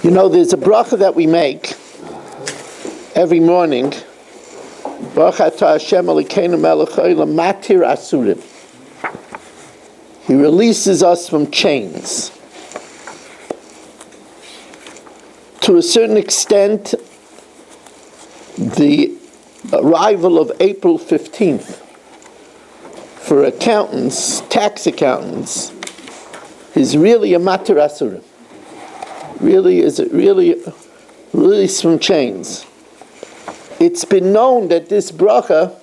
You know, there's a bracha that we make every morning. Baruch atah Hashem Elokeinu melech haolam matir asurim. He releases us from chains. To a certain extent, the arrival of April 15th for accountants, tax accountants, is really a matir asurim. Really, is it really release from chains? It's been known that this bracha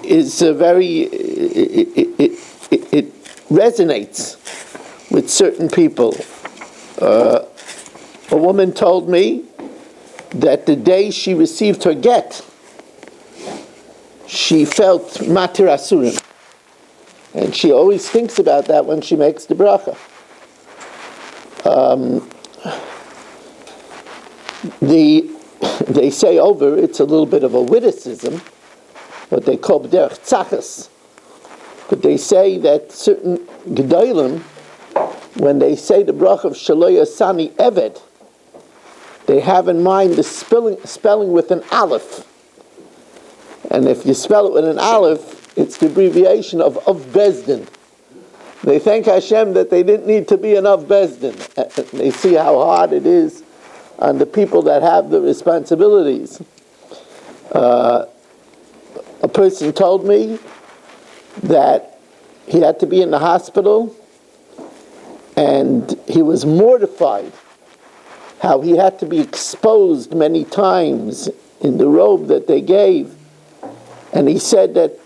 is a very, it resonates with certain people. A woman told me that the day she received her get, she felt matir asurim, and she always thinks about that when she makes the bracha. They say over, it's a little bit of a witticism, what they call b'derech tzachas. But they say that certain gedolim, when they say the bracha of Shelo Yasani Eved, they have in mind the spelling with an aleph. And if you spell it with an aleph, it's the abbreviation of Bezdin. They thank Hashem that they didn't need to be an Av Bezdin. They see how hard it is on the people that have the responsibilities. A person told me that he had to be in the hospital and he was mortified how he had to be exposed many times in the robe that they gave. And he said that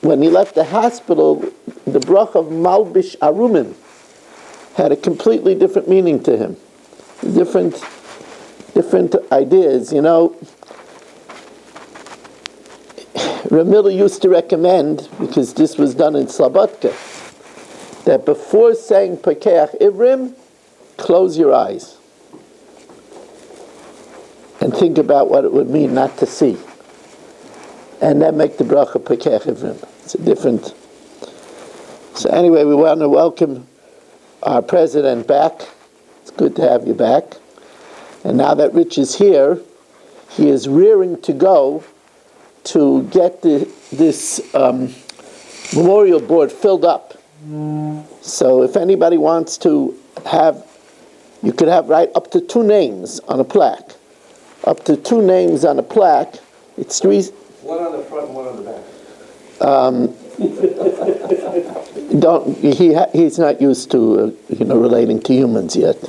when he left the hospital, the bracha of Malbish Arumim had a completely different meaning to him. Different ideas, you know. Ramila used to recommend, because this was done in Slabotka, that before saying Pakeach Ivrim, close your eyes and think about what it would mean not to see. And then make the bracha Pakeach Ivrim. It's a different. So anyway, we want to welcome our president back. It's good to have you back. And now that Rich is here, he is rearing to go to get this memorial board filled up. So if anybody wants to have, you could have right up to 2 names on a plaque. Up to 2 names on a plaque. It's 3. One on the front and one on the back. He's not used to relating to humans yet.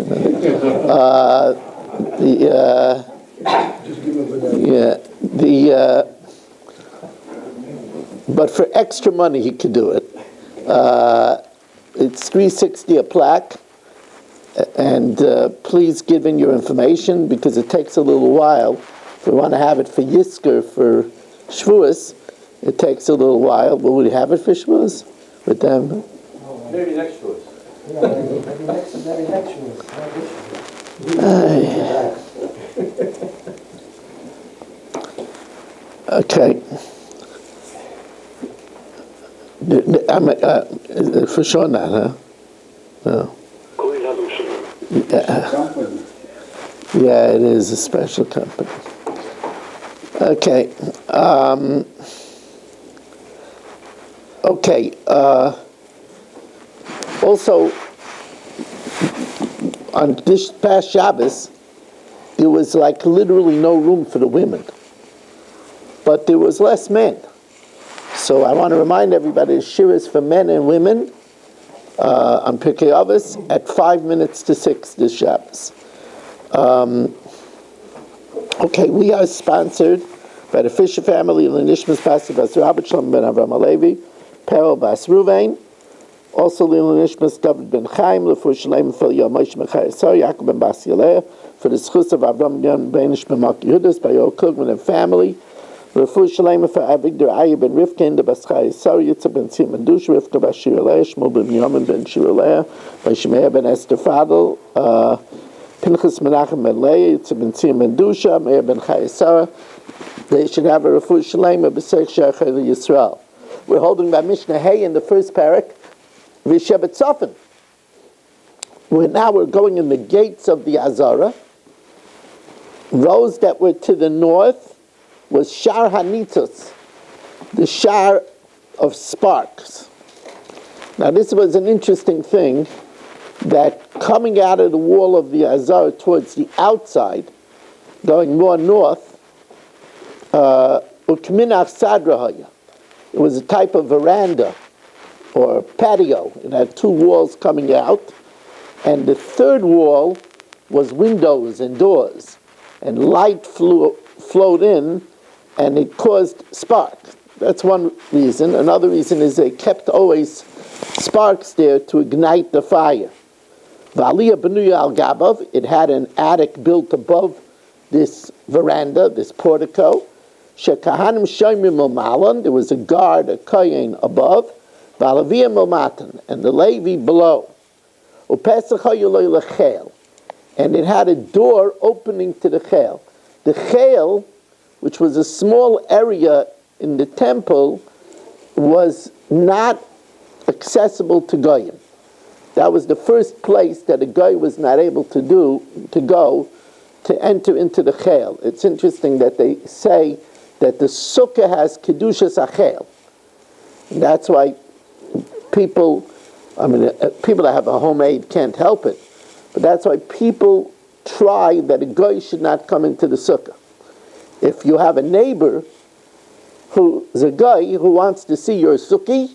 But for extra money he could do it. It's $360 a plaque, and please give in your information because it takes a little while. If we want to have it for Yisker for Shavuos, it takes a little while. Will we have it for Shavuos with them? Maybe next Shavuos. Yeah, maybe next Shavuos. Okay. For sure not, huh? No. Yeah, it is a special company. Okay. Also, on this past Shabbos, there was like literally no room for the women. But there was less men. So I want to remind everybody, shiras for men and women on Pirkei Avos at 5 minutes to 6 this Shabbos. We are sponsored by the Fisher family, L'Nishmas Pastor Bas Rabbi Shalom ben Avram Alevi, Perel Bas Ruvain, also L'Nishmas David ben Chaim, L'Fu Shalem for Yomis Mechayesar, Yaakov ben Bas Yaleh, for the schus of Avram ben Benish ben Maki Yudas, by your Klugman and family, L'Fu Shalem for Avigdor Ayi ben Rivkin, the Bas Chayesar, Yitzhak ben Tzim ben Dush, Rivka Bas Shiraleh, Shmuel ben Yomin ben Shiraleh, by Shemaiah ben Esther Fadel, Pinchas Menachem ben Leah, Yitzhak ben Tzim ben Dusha, Meir ben Chayesar. They should have a refuah shalem of b'seich she'achei Yisrael. We're holding by Mishna Hay in the first parak, V'shebet Sofin. we're going in the gates of the Azara. Those that were to the north was Shar Hanitzos, the Shar of Sparks. Now this was an interesting thing, that coming out of the wall of the Azara towards the outside, going more north, Utminach Sadrahaya. It was a type of veranda or patio. It had two walls coming out, and the third wall was windows and doors, and light flowed in, and it caused spark. That's one reason. Another reason is they kept always sparks there to ignite the fire. V'aliyah benuya al gabav, it had an attic built above this veranda, this portico. Shekahanim shoymim malon, there was a guard, a kohen above. V'alaviyah matan, and the Levi below. Upesach hayuloi lechel, and it had a door opening to the chel. The chel, which was a small area in the temple, was not accessible to goyim. That was the first place that a guy was not able to go to enter into the chel. It's interesting that they say that the sukkah has kedushas achel. That's why people that have a homemade can't help it. But that's why people try that a guy should not come into the sukkah. If you have a neighbor who's a guy who wants to see your sukkah,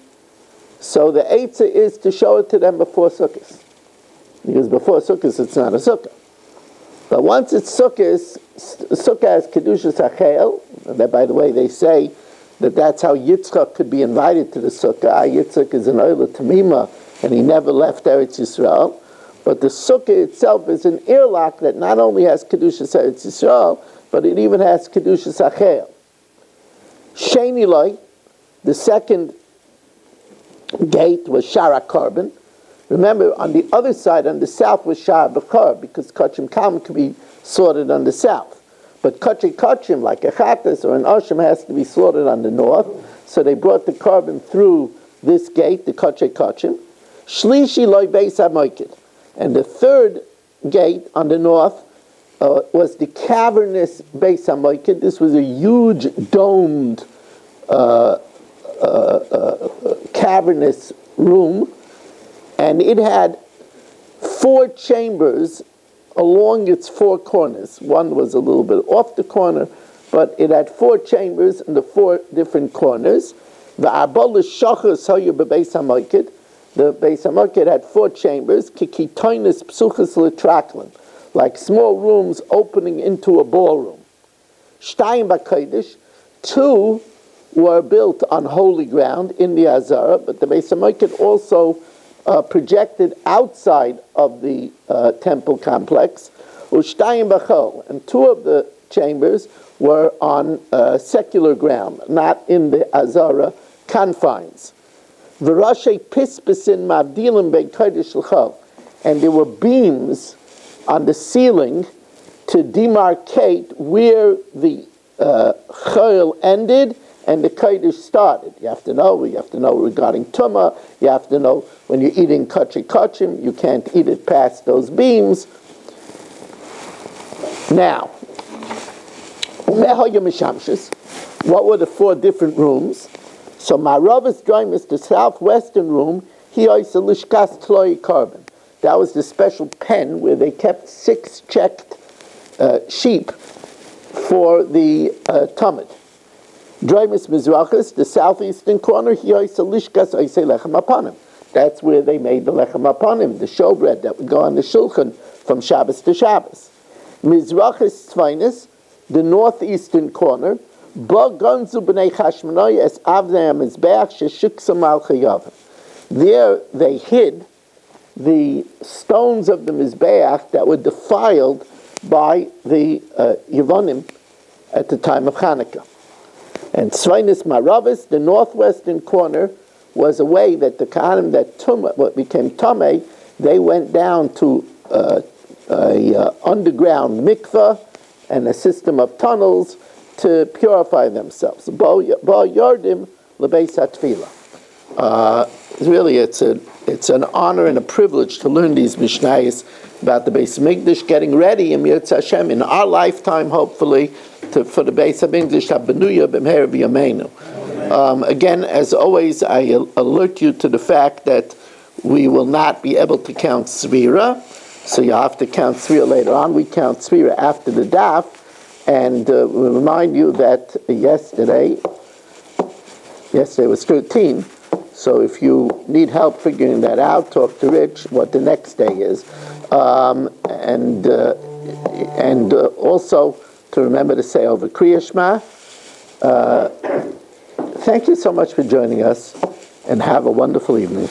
so the eitzah is to show it to them before sukkahs. Because before sukkahs it's not a sukkah. But once it's sukkahs, sukkah has kedushas achel. That, by the way, they say that that's how Yitzchak could be invited to the sukkah. Yitzchak is an oila tamima, and he never left Eretz Yisrael. But the sukkah itself is an earlock that not only has kedushas Eretz Yisrael, but it even has kedushas achel. Sheni loy, the second gate was Shara Carbon. Remember, on the other side, on the south, was Shara B'char, because Kachim Kam could be slaughtered on the south. But Kachim, like a Chatas or an Asham, has to be slaughtered on the north. So they brought the carbon through this gate, the Kachim. Shlishi loy beis hamoikid. And the third gate on the north was the cavernous beis hamoikid. This was a huge domed cavernous room, and it had 4 chambers along its 4 corners. One was a little bit off the corner, but it had 4 chambers in the 4 different corners. The arbol shachas hayu bebeis hamoikid. The beis hamoikid had 4 chambers, kikitoinus psuchas letraklin, like small rooms opening into a ballroom. Shtayim b'kodesh, 2 were built on holy ground in the Azara, but the Beis HaMikdash also projected outside of the temple complex. Ushtayim b'chol, and 2 of the chambers were on secular ground, not in the Azara confines. V'rashay pispesin mavdilim bein kodesh l'chol, and there were beams on the ceiling to demarcate where the chol ended and the Kodesh started. You have to know regarding Tumah, you have to know when you're eating kachim, you can't eat it past those beams. Now, what were the 4 different rooms? So Maravas Droimus, the southwestern room, he also lishkas tloi carbon. That was the special pen where they kept 6 checked sheep for the Talmud. Droimus Mizrachis, the southeastern corner, he also lishkas oisei lechem apanim. That's where they made the lechem apanim, the showbread that would go on the shulchan from Shabbos to Shabbos. Mizrachis Tzvainis, the northeastern corner, Ba Gonzu b'nei Chashmonai es avnei hamizbeach sheshuksa al chayav. There they hid the stones of the Mizbeach that were defiled by the Yevonim at the time of Hanukkah. And Tzvainis Maravis, the northwestern corner, was a way that the Kohanim what became Tameh, they went down to a underground mikveh and a system of tunnels to purify themselves. Ba Yardim Lebeis HaTfilah. Really, it's a it's an honor and a privilege to learn these Mishnayos about the Beis Hamikdash, getting ready in Yirtzeh Hashem in our lifetime, hopefully, for the Beis Hamikdash Habenuya B'Meher B'Yameinu. Again, as always, I alert you to the fact that we will not be able to count Svira, so you have to count Svira later on. We count Svira after the Daf, and we remind you that yesterday was 13, so if you need help figuring that out, talk to Rich what the next day is. And also to remember to say over Kriya Shema. Thank you so much for joining us, and have a wonderful evening.